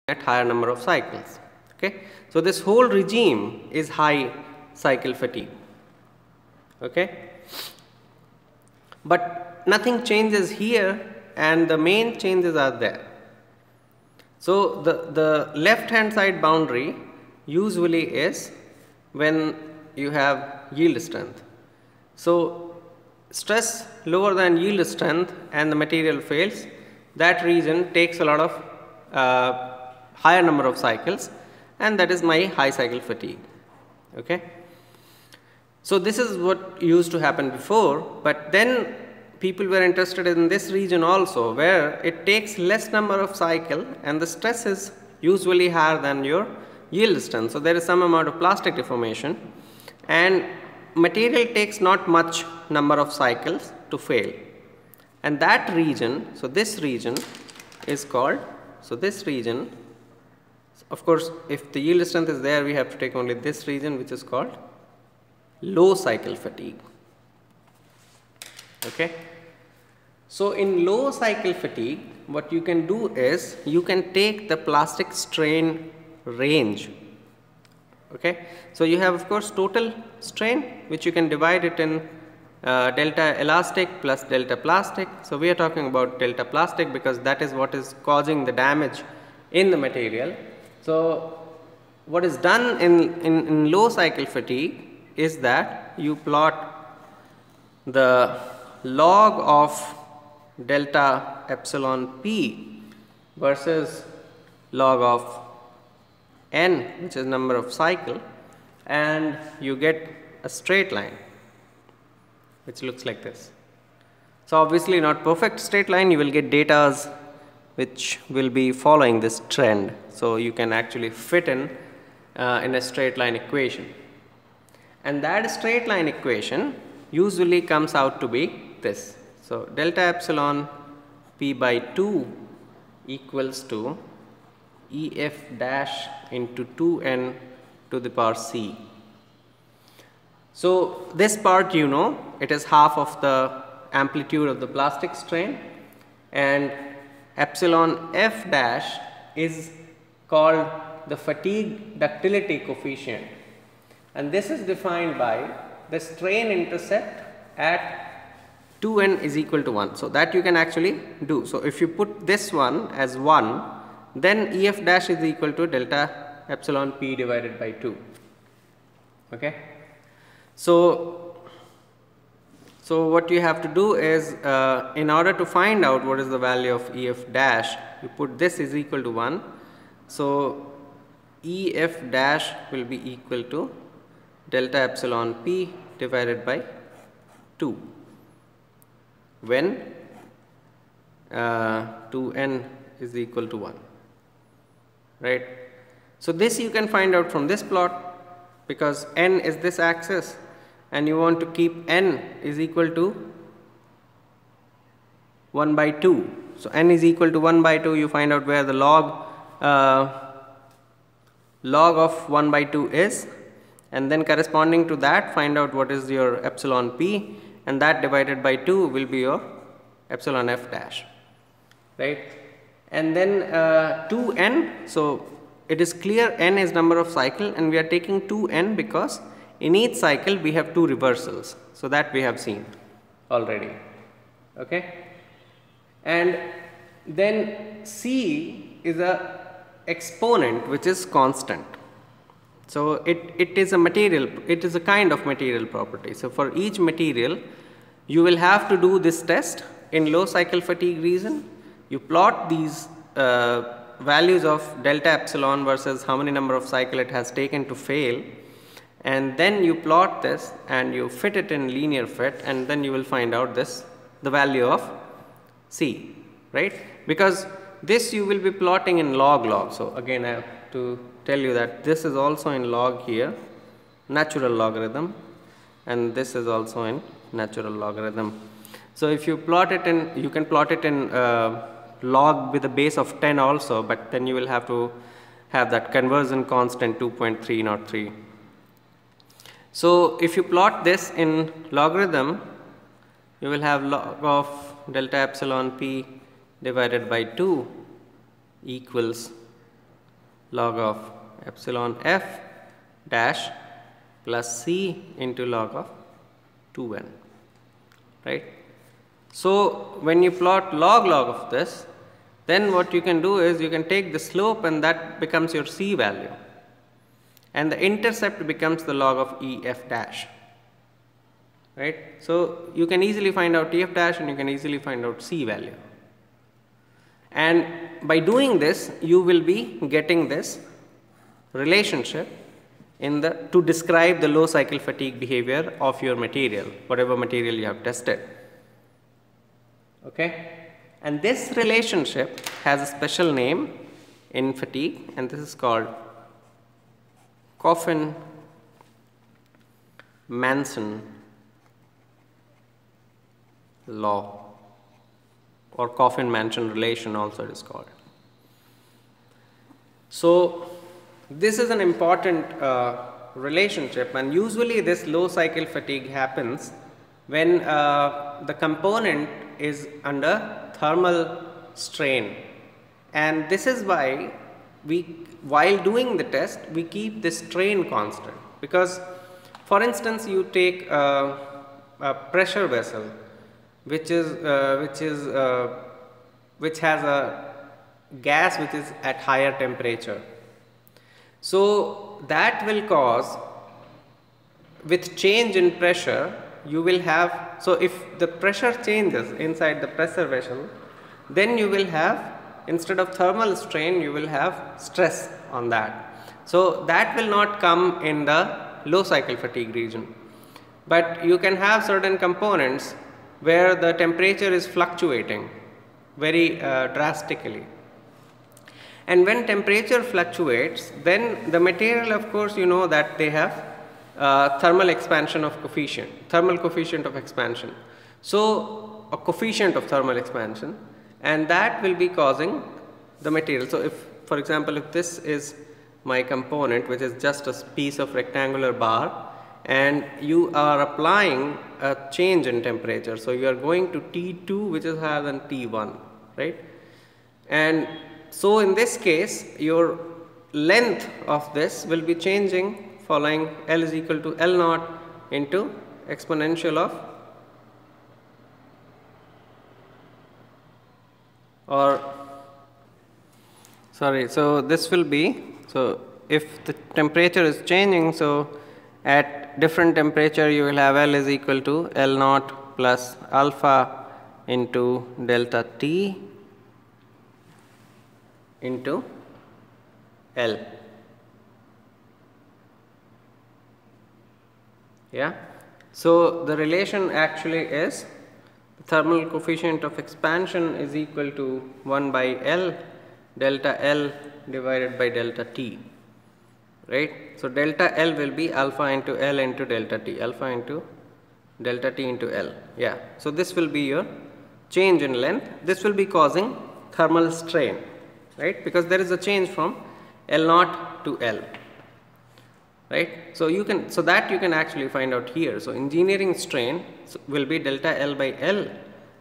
at higher number of cycles. Okay, so this whole regime is high cycle fatigue. Okay, but nothing changes here, and the main changes are there. So the left hand side boundary usually is when you have yield strength. So stress lower than yield strength and the material fails, that region takes a lot of higher number of cycles, and that is my high cycle fatigue. Okay. So this is what used to happen before, but then people were interested in this region also, where it takes less number of cycle and the stress is usually higher than your yield strength. So there is some amount of plastic deformation, and material takes not much number of cycles to fail. And that region, so this region is called, so this region, of course, if the yield strength is there, we have to take only this region, which is called low cycle fatigue. Okay. So in low cycle fatigue, what you can do is you can take the plastic strain range. Okay. So you have, of course, total strain, which you can divide it in delta elastic plus delta plastic. So we are talking about delta plastic because that is what is causing the damage in the material. So what is done in low cycle fatigue is that you plot the log of delta epsilon p versus log of n, which is number of cycle, and you get a straight line which looks like this. So obviously not perfect straight line, you will get datas which will be following this trend. So you can actually fit in a straight line equation. And that straight line equation usually comes out to be this. So delta epsilon p by 2 equals to EF dash into 2n to the power c. So this part, you know, it is half of the amplitude of the plastic strain, and epsilon f dash is called the fatigue ductility coefficient. And this is defined by the strain intercept at 2n is equal to 1. So that you can actually do. So if you put this one as 1, then EF dash is equal to delta epsilon p divided by 2. Okay. So what you have to do is, in order to find out what is the value of EF dash, you put this is equal to 1. So EF dash will be equal to delta epsilon p divided by 2 when 2n is equal to 1, right. So this you can find out from this plot, because n is this axis and you want to keep n is equal to 1 by 2. So n is equal to 1 by 2, you find out where the log of 1 by 2 is, and then corresponding to that find out what is your epsilon p, and that divided by 2 will be your epsilon f dash, right. And then 2n, so it is clear n is number of cycle, and we are taking 2n because in each cycle we have 2 reversals. So that we have seen already. Okay. And then c is a exponent which is constant. So it is a material, it is a kind of material property. So for each material you will have to do this test in low cycle fatigue region. You plot these values of delta epsilon versus how many number of cycle it has taken to fail, and then you plot this and you fit it in linear fit, and then you will find out this, the value of c, right. Because this you will be plotting in log. So again I have to tell you that this is also in log here, natural logarithm, and this is also in natural logarithm. So if you plot it in, you can plot it in log with a base of 10 also, but then you will have to have that conversion constant 2.303. So if you plot this in logarithm, you will have log of delta epsilon p divided by 2 equals log of epsilon f dash plus c into log of 2n, right. So when you plot log of this, then what you can do is you can take the slope and that becomes your c value, and the intercept becomes the log of E f dash, right. So you can easily find out E f dash and you can easily find out c value, and by doing this you will be getting this relationship in the to describe the low cycle fatigue behavior of your material, whatever material you have tested, okay. And this relationship has a special name in fatigue, and this is called Coffin-Manson law, or Coffin-Manson relation also it is called. So this is an important relationship, and usually this low cycle fatigue happens when the component is under thermal strain, and this is why while doing the test we keep the strain constant, because for instance you take a pressure vessel which has a gas which is at higher temperature, so that will cause, with change in pressure you will have, so if the pressure changes inside the pressure vessel, then you will have, instead of thermal strain you will have stress on that. So that will not come in the low cycle fatigue region, but you can have certain components where the temperature is fluctuating very drastically, and when temperature fluctuates, then the material, of course you know that they have thermal expansion of coefficient, thermal coefficient of expansion. So a coefficient of thermal expansion, and that will be causing the material. So if, for example, if this is my component which is just a piece of rectangular bar, and you are applying a change in temperature, so you are going to T2 which is higher than T1, right. And so in this case your length of this will be changing following L is equal to L naught into exponential of, or sorry, so this will be, so if the temperature is changing, so at different temperature you will have L is equal to L naught plus alpha into delta T into L. Yeah. So the relation actually is thermal coefficient of expansion is equal to 1 by L delta L divided by delta T, right. So delta L will be alpha into L into delta T, alpha into delta T into L. Yeah. So this will be your change in length. This will be causing thermal strain, right, because there is a change from L naught to L, right. So you can, so that you can actually find out here. So engineering strain will be delta L by L.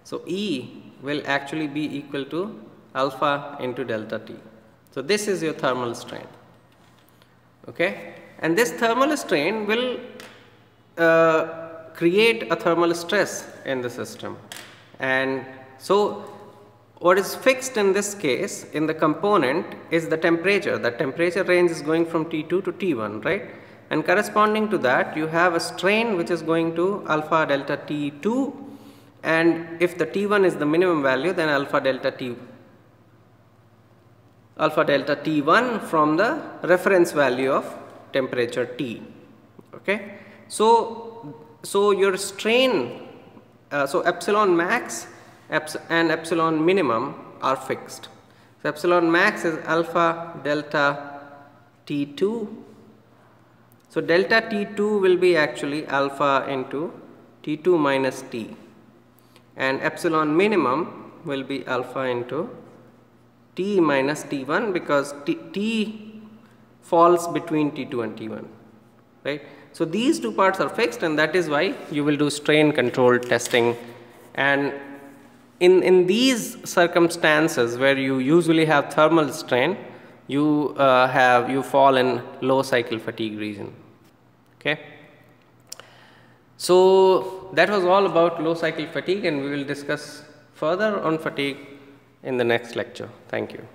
So E will actually be equal to alpha into delta T. So this is your thermal strain, okay. And this thermal strain will create a thermal stress in the system, and so what is fixed in this case in the component is the temperature. The temperature range is going from T2 to T1, right, and corresponding to that you have a strain which is going to alpha delta T2, and if the T1 is the minimum value, then alpha delta T1 from the reference value of temperature T, okay. So your strain, so epsilon max and epsilon minimum are fixed. So epsilon max is alpha delta T2. So delta T2 will be actually alpha into T2 minus T, and epsilon minimum will be alpha into T minus T1, because T falls between T2 and T1, right. So these two parts are fixed, and that is why you will do strain controlled testing. And in these circumstances where you usually have thermal strain, you fall in low cycle fatigue region. Okay. So that was all about low cycle fatigue, and we will discuss further on fatigue in the next lecture. Thank you.